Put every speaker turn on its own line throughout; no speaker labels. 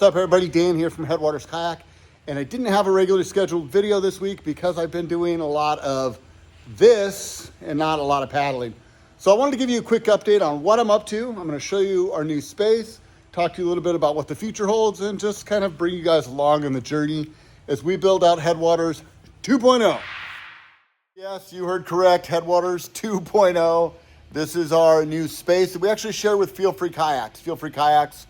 What's up everybody, Dan here from Headwaters Kayak, and I didn't have a regularly scheduled video this week because I've been doing a lot of this and not a lot of paddling. So I wanted to give you a quick update on what I'm up to. I'm going to show you our new space, talk to you a little bit about what the future holds, and just kind of bring you guys along on the journey as we build out Headwaters 2.0. Yes, you heard correct, Headwaters 2.0. This is our new space that we actually share with Feelfree Kayaks. Feelfree Kayaks.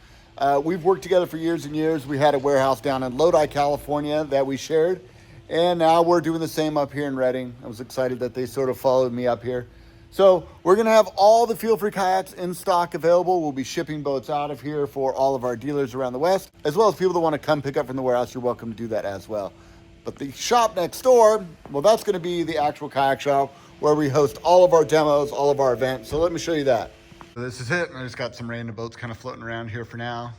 We've worked together for years and years. We had a warehouse down in Lodi, California that we shared, and now we're doing the same up here in Redding. I was excited that they sort of followed me up here. So we're gonna have all the Feelfree Kayaks in stock available. We'll be shipping boats out of here for all of our dealers around the West, as well as people that wanna come pick up from the warehouse. You're welcome to do that as well. But the shop next door, well, that's gonna be the actual kayak shop where we host all of our demos, all of our events. So let me show you that. So this is it. I just got some random boats kind of floating around here for now.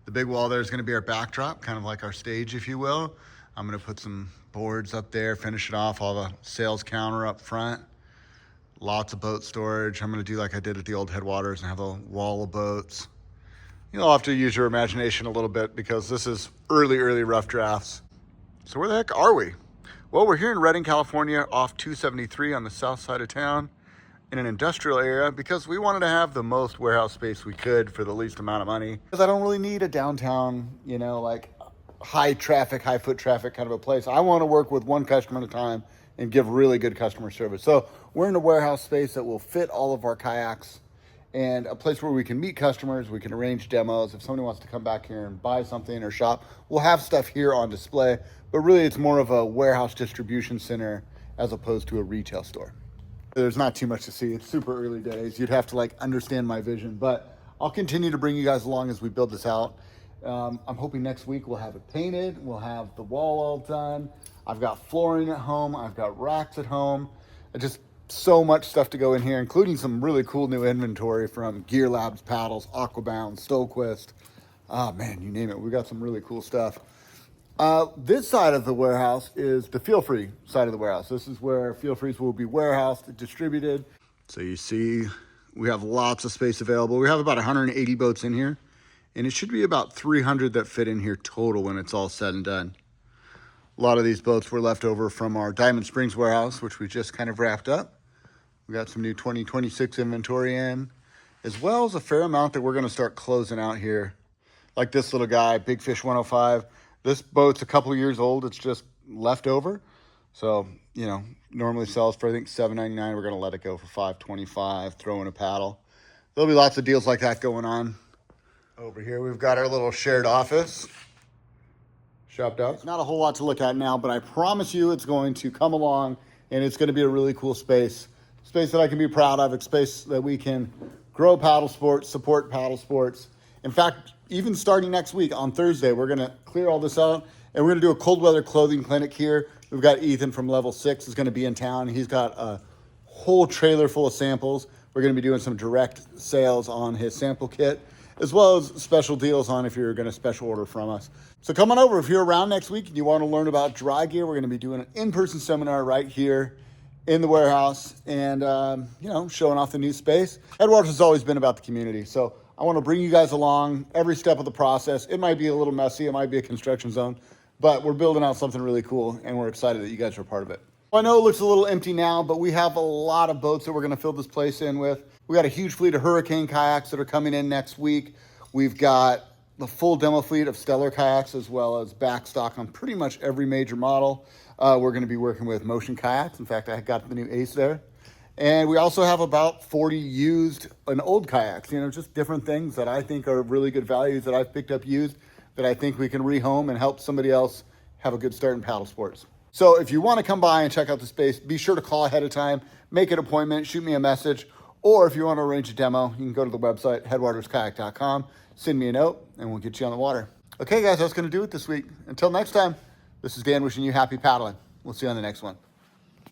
The big wall there is going to be our backdrop, kind of like our stage, if you will. I'm going to put some boards up there, finish it off, all the sales counter up front. Lots of boat storage. I'm going to do like I did at the old Headwaters and have a wall of boats. You'll have to use your imagination a little bit because this is early rough drafts. So where the heck are we? Well, we're here in Redding, California, off 273 on the south side of town, in an industrial area, because we wanted to have the most warehouse space we could for the least amount of money. Because I don't really need a downtown, like high traffic, high foot traffic kind of a place. I want to work with one customer at a time and give really good customer service. So we're in a warehouse space that will fit all of our kayaks and a place where we can meet customers. We can arrange demos. If somebody wants to come back here and buy something or shop, we'll have stuff here on display, but really it's more of a warehouse distribution center as opposed to a retail store. There's not too much to see. It's super early days. You'd have to understand my vision, but I'll continue to bring you guys along as we build this out. I'm hoping next week we'll have it painted. We'll have the wall all done. I've got flooring at home. I've got racks at home. Just so much stuff to go in here, including some really cool new inventory from Gearlab Paddles, Aquabound, Stohlquist. Oh man, you name it. We got some really cool stuff. This side of the warehouse is the Feelfree side of the warehouse. This is where Feelfrees will be warehoused, distributed. So you see, we have lots of space available. We have about 180 boats in here, and it should be about 300 that fit in here total when it's all said and done. A lot of these boats were left over from our Diamond Springs warehouse, which we just kind of wrapped up. We got some new 2026 inventory in, as well as a fair amount that we're gonna start closing out here. Like this little guy, Big Fish 105. This boat's a couple of years old. It's just left over. So, normally sells for, I think, $7.99. We're going to let it go for $5.25, throw in a paddle. There'll be lots of deals like that going on. Over here, we've got our little shared office. Shopped out. It's not a whole lot to look at now, but I promise you it's going to come along, and it's going to be a really cool space. Space that I can be proud of. It's space that we can grow paddle sports, support paddle sports. In fact, even starting next week on Thursday, we're going to clear all this out and we're going to do a cold weather clothing clinic here. We've got Ethan from Level 6 is going to be in town. He's got a whole trailer full of samples. We're going to be doing some direct sales on his sample kit, as well as special deals on if you're going to special order from us. So come on over. If you're around next week and you want to learn about dry gear, we're going to be doing an in-person seminar right here in the warehouse and, showing off the new space. Headwaters has always been about the community. So I want to bring you guys along every step of the process. It might be a little messy. It might be a construction zone, but we're building out something really cool, and we're excited that you guys are a part of it. I know it looks a little empty now, but we have a lot of boats that we're going to fill this place in with. We got a huge fleet of Hurricane kayaks that are coming in next week. We've got the full demo fleet of Stellar kayaks, as well as backstock on pretty much every major model. We're going to be working with Mocean Kayaks. In fact, I got the new Ace there. And we also have about 40 used and old kayaks, just different things that I think are really good values that I've picked up used that I think we can rehome and help somebody else have a good start in paddle sports. So if you want to come by and check out the space, be sure to call ahead of time, make an appointment, shoot me a message, or if you want to arrange a demo, you can go to the website, headwaterskayak.com, send me a note, and we'll get you on the water. Okay, guys, that's going to do it this week. Until next time, this is Dan wishing you happy paddling. We'll see you on the next one.